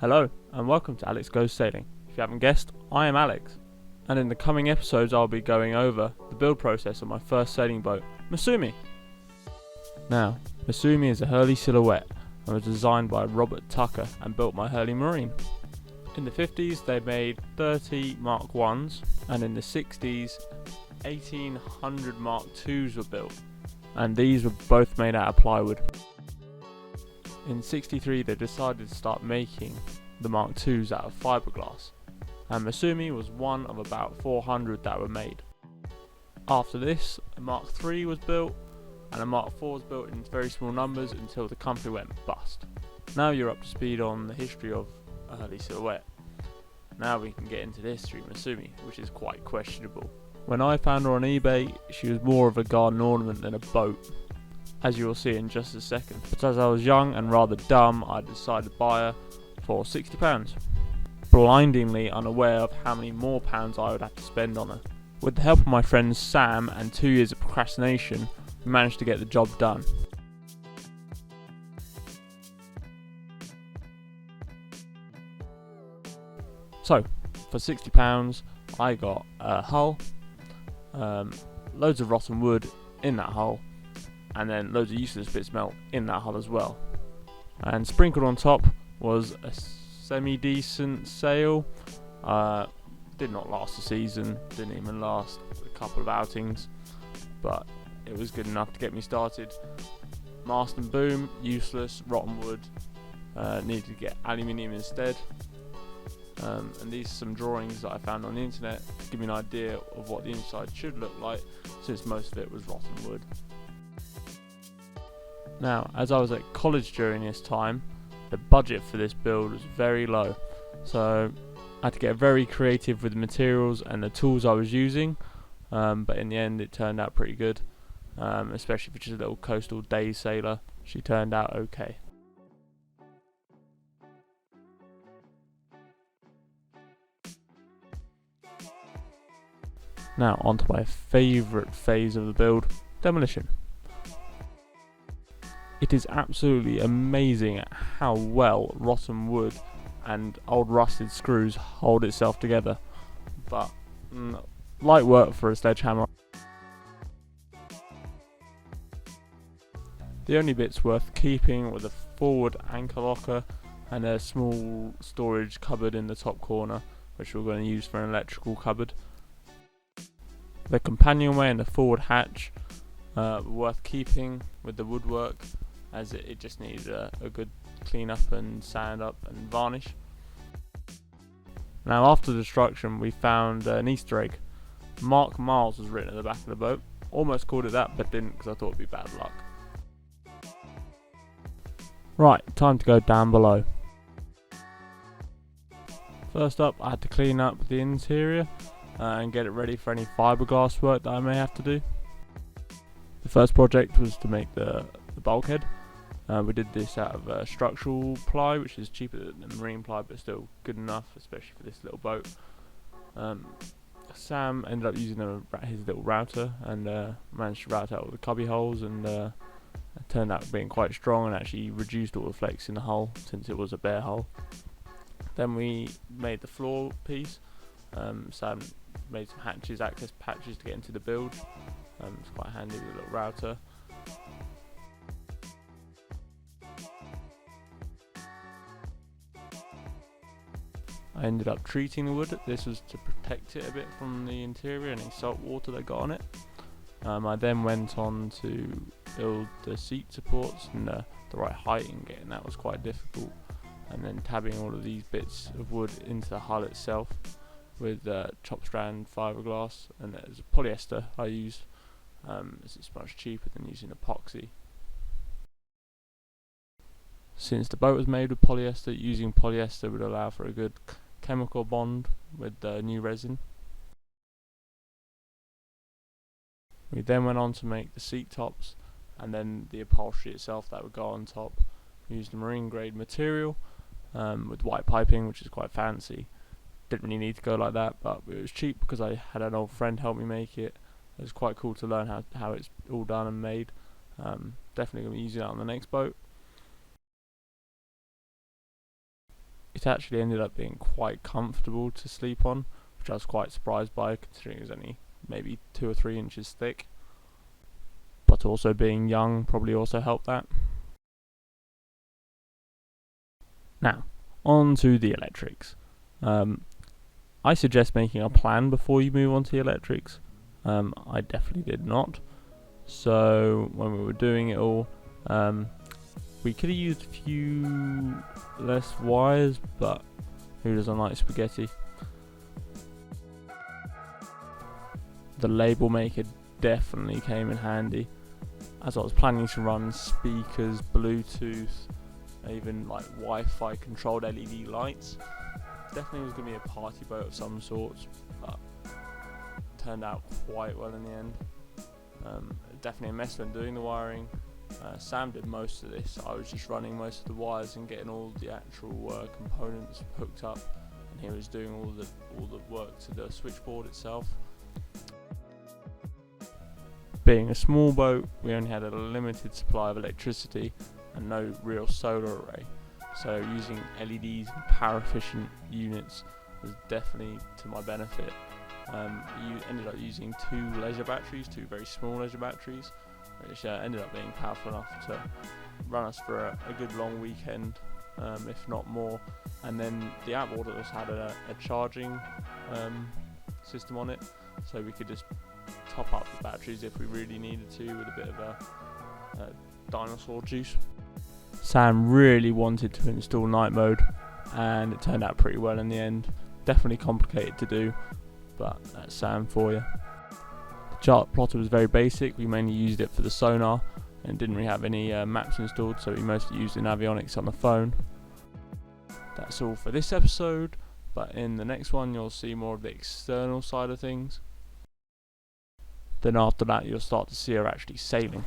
Hello, and welcome to Alex Goes Sailing. If you haven't guessed, I am Alex, and in the coming episodes I'll be going over the build process of my first sailing boat, Misumi. Now, Misumi is a hurley silhouette and was designed by Robert Tucker and built by Hurley Marine. In the 50s they made 30 Mark 1s, and in the 60s 1800 Mark 2s were built, and these were both made out of plywood. In 63 they decided to start making the Mark IIs out of fiberglass, and Misumi was one of about 400 that were made. After this, a Mark III was built, and a Mark IV was built in very small numbers until the company went bust. Now you're up to speed on the history of a hurley silhouette. Now we can get into the history of Misumi, which is quite questionable. When I found her on eBay, she was more of a garden ornament than a boat, as you will see in just a second. But as I was young and rather dumb, I decided to buy her for £60, blindingly unaware of how many more pounds I would have to spend on her. With the help of my friends Sam and 2 years of procrastination, we managed to get the job done. So, for £60 I got a hull, loads of rotten wood in that hull, and then loads of useless bits melt in that hull as well. And sprinkled on top was a semi-decent sail. Did not last a season, didn't even last a couple of outings, but it was good enough to get me started. Mast and boom, useless, rotten wood, needed to get aluminium instead. And these are some drawings that I found on the internet to give me an idea of what the inside should look like, since most of it was rotten wood. Now, as I was at college during this time, the budget for this build was very low, so I had to get very creative with the materials and the tools I was using, but in the end it turned out pretty good, especially for just a little coastal day sailor. She turned out okay. Now onto my favourite phase of the build, demolition. It is absolutely amazing how well rotten wood and old rusted screws hold itself together, but light work for a sledgehammer. The only bits worth keeping were the forward anchor locker and a small storage cupboard in the top corner, which we're going to use for an electrical cupboard. The companionway and the forward hatch were worth keeping with the woodwork, as it just needed a good clean up and sand up and varnish. Now after destruction we found an Easter egg. Mark Miles was written at the back of the boat. Almost called it that, but didn't, because I thought it'd be bad luck. Right, time to go down below. First up, I had to clean up the interior and get it ready for any fiberglass work that I may have to do. The first project was to make the bulkhead. We did this out of structural ply, which is cheaper than marine ply, but still good enough, especially for this little boat. Sam ended up using his little router and managed to route out all the cubby holes, and it turned out being quite strong and actually reduced all the flakes in the hull, since it was a bare hull. Then we made the floor piece. Sam made some hatches, access patches to get into the build. It's quite handy with a little router. I ended up treating the wood. This was to protect it a bit from the interior and any salt water that got on it. I then went on to build the seat supports and the right height, and getting that was quite difficult. And then tabbing all of these bits of wood into the hull itself with chop strand fiberglass, and there's polyester I used, as it's much cheaper than using epoxy. Since the boat was made with polyester, using polyester would allow for a good chemical bond with the new resin. We then went on to make the seat tops and then the upholstery itself that would go on top. We used a marine grade material with white piping, which is quite fancy. Didn't really need to go like that, but it was cheap because I had an old friend help me make it. It was quite cool to learn how it's all done and made. Definitely going to be using that on the next boat. it actually ended up being quite comfortable to sleep on, which I was quite surprised by, considering it was only maybe 2 or 3 inches thick. But also being young probably also helped that. Now, on to the electrics. I suggest making a plan before you move on to the electrics. I definitely did not. So when we were doing it all, we could have used a few less wires, but who doesn't like spaghetti? The label maker definitely came in handy, as I was planning to run speakers, Bluetooth, even like Wi-Fi controlled LED lights. Definitely was going to be a party boat of some sorts, but turned out quite well in the end. Definitely a mess when doing the wiring. Sam did most of this. I was just running most of the wires and getting all the actual components hooked up, and he was doing all the work to the switchboard itself. Being a small boat, we only had a limited supply of electricity and no real solar array, so using LEDs and power efficient units was definitely to my benefit. You ended up using 2 leisure batteries, 2 very small leisure batteries, which ended up being powerful enough to run us for a good long weekend, if not more. And then the app ordered us had a charging system on it, so we could just top up the batteries if we really needed to with a bit of a dinosaur juice. Sam really wanted to install night mode, and it turned out pretty well in the end. Definitely complicated to do, but that's Sam for you. The chart plotter was very basic. We mainly used it for the sonar and didn't really have any maps installed, so we mostly used the avionics on the phone. That's all for this episode, but in the next one you'll see more of the external side of things. Then after that you'll start to see her actually sailing.